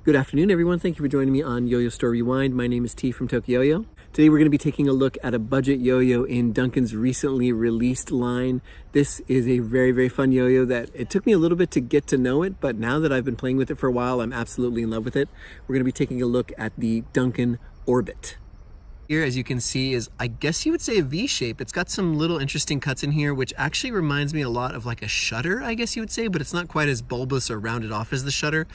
Good afternoon, everyone. Thank you for joining me on Yo-Yo Store Rewind. My name is T from TokYo-Yo. Today we're going to be taking a look at a budget yo-yo in Duncan's recently released line. This is a very, very fun yo-yo that it took me a little bit to get to know it, but now that I've been playing with it for a while, I'm absolutely in love with it. We're going to be taking a look at the Duncan Orbit. Here, as you can see, is, I guess you would say, a V shape. It's got some little interesting cuts in here, which actually reminds me a lot of like a shutter, I guess you would say, but it's not quite as bulbous or rounded off as the shutter.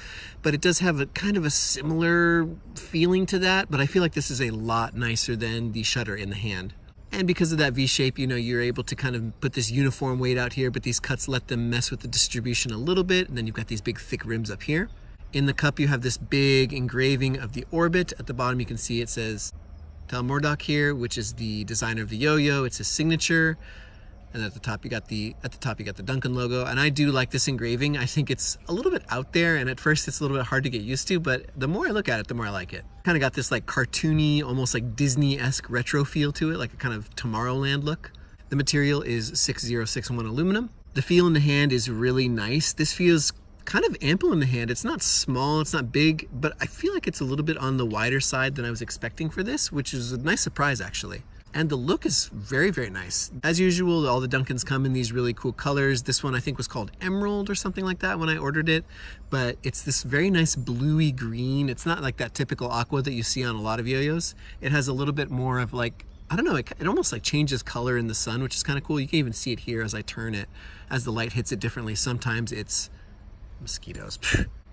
But it does have a kind of a similar feeling to that, but I feel like this is a lot nicer than the shutter in the hand. And because of that V shape, you know, you're able to kind of put this uniform weight out here, but these cuts let them mess with the distribution a little bit. And then you've got these big thick rims up here. In the cup, you have this big engraving of the Orbit. At the bottom, you can see it says Tal Mordoch here, which is the designer of the yo-yo. It's his signature. And at the top you got the Duncan logo. And I do like this engraving. I think it's a little bit out there, and at first it's a little bit hard to get used to, but the more I look at it, the more I like it. Kind of got this like cartoony, almost like Disney-esque retro feel to it, like a kind of Tomorrowland look. The material is 6061 aluminum. The feel in the hand is really nice. This feels kind of ample in the hand. It's not small, it's not big, but I feel like it's a little bit on the wider side than I was expecting for this, which is a nice surprise actually. And the look is very, very nice. As usual, all the Duncans come in these really cool colors. This one I think was called Emerald or something like that when I ordered it, but it's this very nice bluey green. It's not like that typical aqua that you see on a lot of yo-yos. It has a little bit more of like, I don't know, it almost like changes color in the sun, which is kind of cool. You can even see it here as I turn it, as the light hits it differently. Sometimes it's mosquitoes.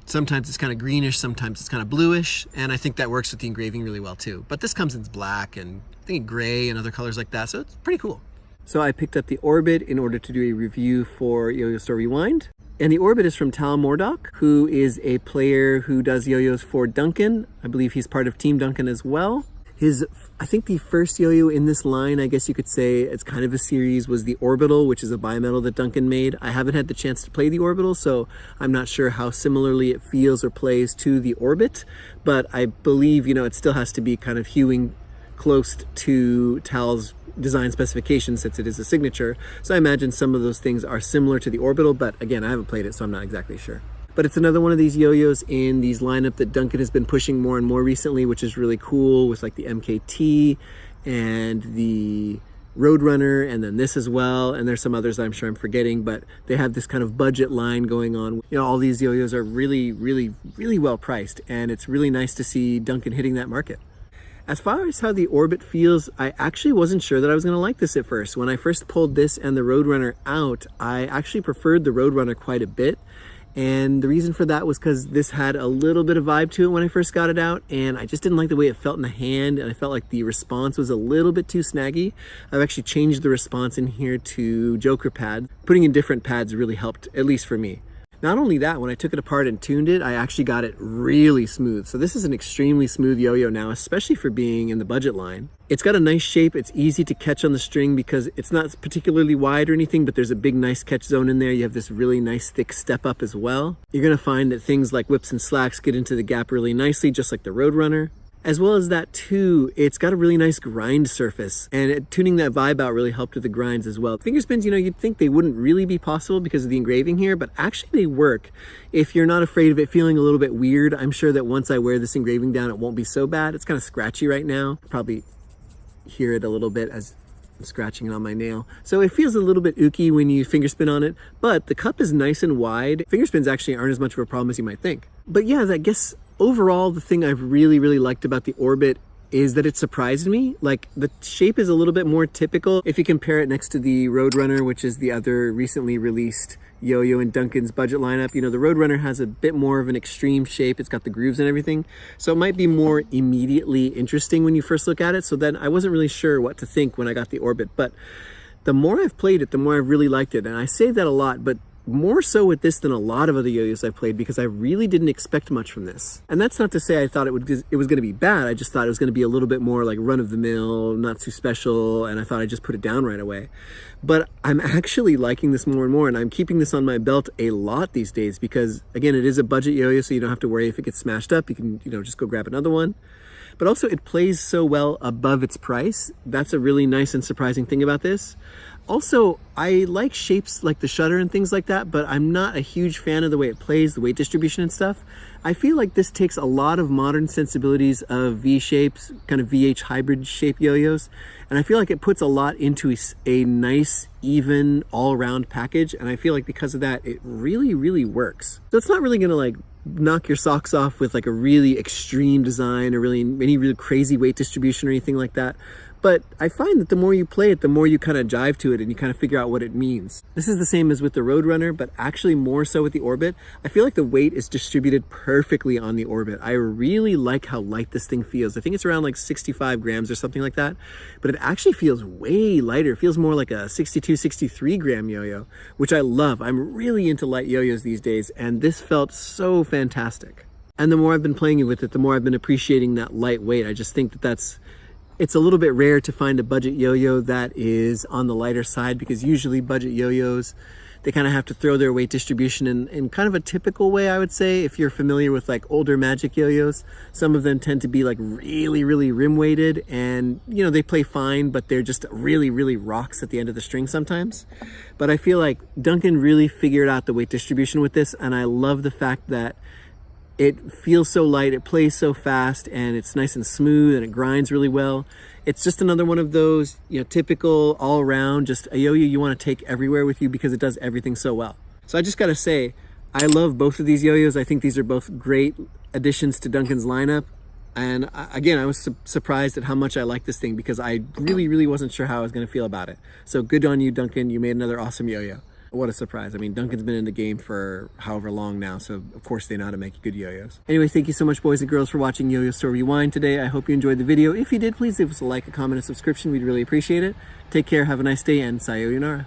Sometimes it's kind of greenish, sometimes it's kind of bluish, and I think that works with the engraving really well too. But this comes in black and I think gray and other colors like that, so it's pretty cool. So I picked up the Orbit in order to do a review for Yo-Yo Store Rewind. And the Orbit is from Tal Mordoch, who is a player who does yo-yos for Duncan. I believe he's part of Team Duncan as well. I think the first yo-yo in this line, I guess you could say it's kind of a series, was the Orbital, which is a bimetal that Duncan made. I haven't had the chance to play the Orbital, so I'm not sure how similarly it feels or plays to the Orbit, but I believe, you know, it still has to be kind of hewing close to Tal's design specifications since it is a signature. So I imagine some of those things are similar to the Orbital, but again, I haven't played it, so I'm not exactly sure. But it's another one of these yo-yos in these lineup that Duncan has been pushing more and more recently, which is really cool, with like the MKT and the Roadrunner, and then this as well. And there's some others that I'm sure I'm forgetting, but they have this kind of budget line going on. You know, all these yo-yos are really, really, really well priced, and it's really nice to see Duncan hitting that market. As far as how the Orbit feels, I actually wasn't sure that I was going to like this at first. When I first pulled this and the Roadrunner out, I actually preferred the Roadrunner quite a bit. And the reason for that was because this had a little bit of vibe to it when I first got it out, and I just didn't like the way it felt in the hand, and I felt like the response was a little bit too snaggy. I've actually changed the response in here to Joker pad. Putting in different pads really helped, at least for me. Not only that, when I took it apart and tuned it, I actually got it really smooth. So this is an extremely smooth yo-yo now, especially for being in the budget line. It's got a nice shape. It's easy to catch on the string because it's not particularly wide or anything, but there's a big nice catch zone in there. You have this really nice thick step up as well. You're gonna find that things like whips and slacks get into the gap really nicely, just like the Roadrunner. As well as that too, it's got a really nice grind surface, and tuning that vibe out really helped with the grinds as well. Finger spins, you know, you'd think they wouldn't really be possible because of the engraving here, but actually they work. If you're not afraid of it feeling a little bit weird, I'm sure that once I wear this engraving down, it won't be so bad. It's kind of scratchy right now. Probably hear it a little bit as I'm scratching it on my nail. So it feels a little bit ooky when you finger spin on it, but the cup is nice and wide. Finger spins actually aren't as much of a problem as you might think. But yeah, I guess overall, the thing I've really, really liked about the Orbit is that it surprised me. Like, the shape is a little bit more typical if you compare it next to the Roadrunner, which is the other recently released yo-yo in Duncan's budget lineup. You know, the Roadrunner has a bit more of an extreme shape. It's got the grooves and everything. So it might be more immediately interesting when you first look at it. So then I wasn't really sure what to think when I got the Orbit. But the more I've played it, the more I've really liked it. And I say that a lot, but more so with this than a lot of other yo-yos I've played, because I really didn't expect much from this. And that's not to say I thought it was going to be bad. I just thought it was going to be a little bit more like run-of-the-mill, not too special, and I thought I'd just put it down right away. But I'm actually liking this more and more, and I'm keeping this on my belt a lot these days because, again, it is a budget yo-yo, so you don't have to worry if it gets smashed up. You can, you know, just go grab another one. but also it plays so well above its price. That's a really nice and surprising thing about this. Also, I like shapes like the shutter and things like that, but I'm not a huge fan of the way it plays, the weight distribution and stuff. I feel like this takes a lot of modern sensibilities of V-shapes, kind of VH hybrid shape yo-yos, and I feel like it puts a lot into a nice, even, all-around package, and I feel like because of that, it really, really works. So it's not really gonna like knock your socks off with like a really extreme design or really any really crazy weight distribution or anything like that. But I find that the more you play it, the more you kind of jive to it and you kind of figure out what it means. This is the same as with the Roadrunner, but actually more so with the Orbit. I feel like the weight is distributed perfectly on the Orbit. I really like how light this thing feels. I think it's around like 65 grams or something like that, but it actually feels way lighter. It feels more like a 62, 63 gram yo-yo, which I love. I'm really into light yo-yos these days, and this felt so fantastic. And the more I've been playing with it, the more I've been appreciating that light weight. I just think that it's a little bit rare to find a budget yo-yo that is on the lighter side, because usually budget yo-yos, they kind of have to throw their weight distribution in kind of a typical way, I would say. If you're familiar with like older Magic yo-yos, some of them tend to be like really, really rim weighted, and you know, they play fine, but they're just really, really rocks at the end of the string sometimes. But I feel like Duncan really figured out the weight distribution with this, and I love the fact that it feels so light, it plays so fast, and it's nice and smooth, and it grinds really well. It's just another one of those, you know, typical all around, just a yo-yo you want to take everywhere with you because it does everything so well. So I just gotta say, I love both of these yo-yos. I think these are both great additions to Duncan's lineup. And again, I was surprised at how much I like this thing, because I really, really wasn't sure how I was gonna feel about it. So good on you, Duncan. You made another awesome yo-yo. What a surprise. I mean, Duncan's been in the game for however long now, so of course they know how to make good yo-yos. Anyway, thank you so much, boys and girls, for watching Yo-Yo Store Rewind today. I hope you enjoyed the video. If you did, please leave us a like, a comment, and subscription. We'd really appreciate it. Take care, have a nice day, and sayonara.